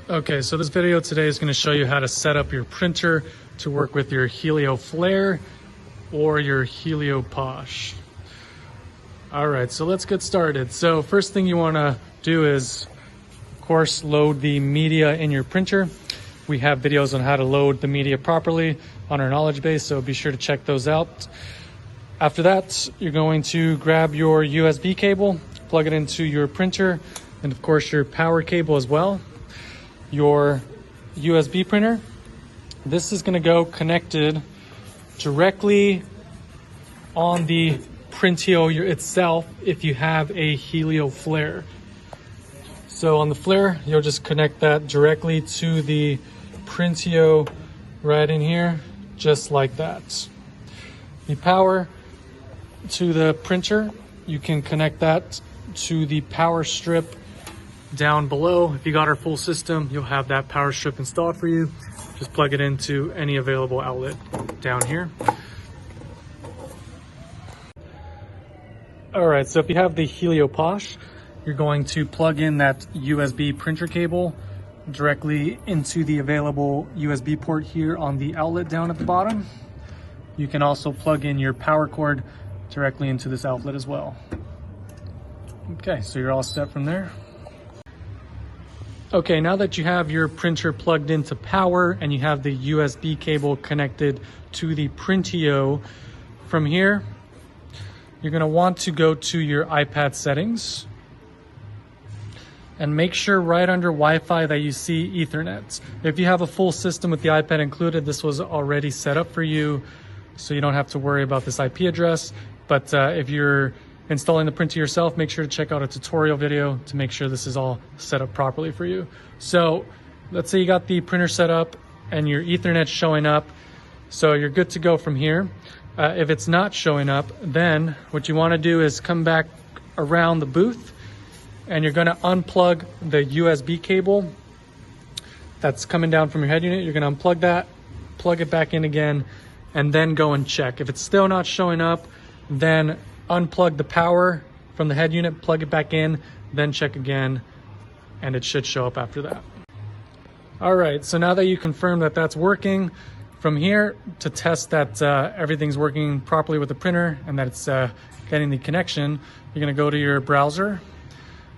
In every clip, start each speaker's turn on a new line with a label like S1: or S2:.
S1: Okay, so this video today is going to show you how to set up your printer to work with your Helio Flare or your Helio Posh. All right, so let's get started. So first thing you want to do is, of course, load the media in your printer. We have videos on how to load the media properly on our knowledge base, so be sure to check those out. After that, you're going to grab your USB cable, plug it into your printer, and of course your power cable as well. Your USB printer, this is going to go connected directly on the Printio itself if you have a Helio Flare. So on the Flare, you'll just connect that directly to the Printio right in here, just like that. The power to the printer, you can connect that to the power strip down below. If you got our full system, you'll have that power strip installed for you. Just plug it into any available outlet down here. All right, so if you have the Helio Posh, you're going to plug in that USB printer cable directly into the available USB port here on the outlet down at the bottom. You can also plug in your power cord directly into this outlet as well. Okay, so you're all set from there. Okay, now that you have your printer plugged into power and you have the USB cable connected to the Printio, from here, you're going to want to go to your iPad settings and make sure right under Wi-Fi that you see Ethernet. If you have a full system with the iPad included, this was already set up for you, so you don't have to worry about this IP address. But if you're installing the printer yourself, make sure to check out a tutorial video to make sure this is all set up properly for you. So let's say you got the printer set up and your Ethernet showing up, so you're good to go from here. If it's not showing up, then what you want to do is come back around the booth and you're going to unplug the USB cable that's coming down from your head unit. You're going to unplug that, plug it back in again, and then go and check. If it's still not showing up, then unplug the power from the head unit, plug it back in, then check again, and it should show up after that. All right, so now that you confirm that that's working, from here to test that everything's working properly with the printer and that it's getting the connection, you're gonna go to your browser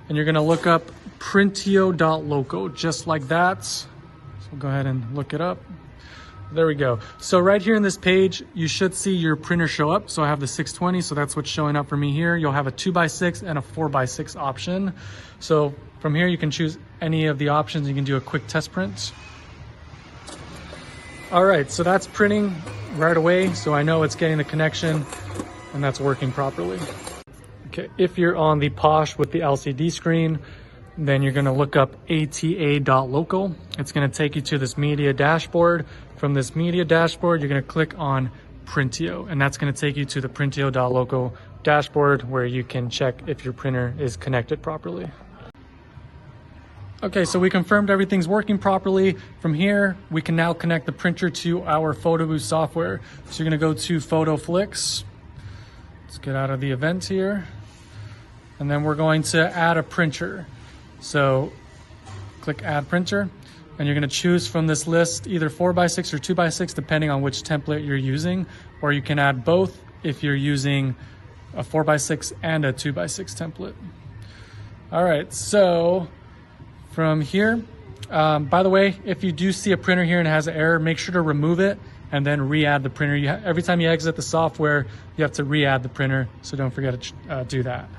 S1: and you're gonna look up printio.loco, just like that. So we'll go ahead and look it up. There we go. So right here in this page, you should see your printer show up. So I have the 620, so that's what's showing up for me here. You'll have a 2x6 and a 4x6 option. So from here, you can choose any of the options. You can do a quick test print. All right, so that's printing right away. So I know it's getting the connection and that's working properly. Okay, if you're on the Posh with the LCD screen, then you're gonna look up ata.local. It's gonna take you to this media dashboard. From this media dashboard, you're gonna click on Printio, and that's gonna take you to the Printio.local dashboard where you can check if your printer is connected properly. Okay, so we confirmed everything's working properly. From here, we can now connect the printer to our Photobooths software. So you're gonna go to PhotoFlix. Let's get out of the event here. And then we're going to add a printer. So click Add Printer, and you're going to choose from this list either 4x6 or 2x6 depending on which template you're using, or you can add both if you're using a 4x6 and a 2x6 template. All right, so from here, by the way, if you do see a printer here and it has an error, make sure to remove it and then re-add the printer. Every time you exit the software, you have to re-add the printer, so don't forget to do that.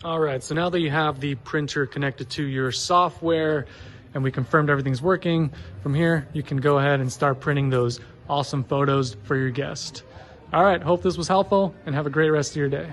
S1: All right, so now that you have the printer connected to your software and we confirmed everything's working, from here, you can go ahead and start printing those awesome photos for your guest. All right, hope this was helpful and have a great rest of your day.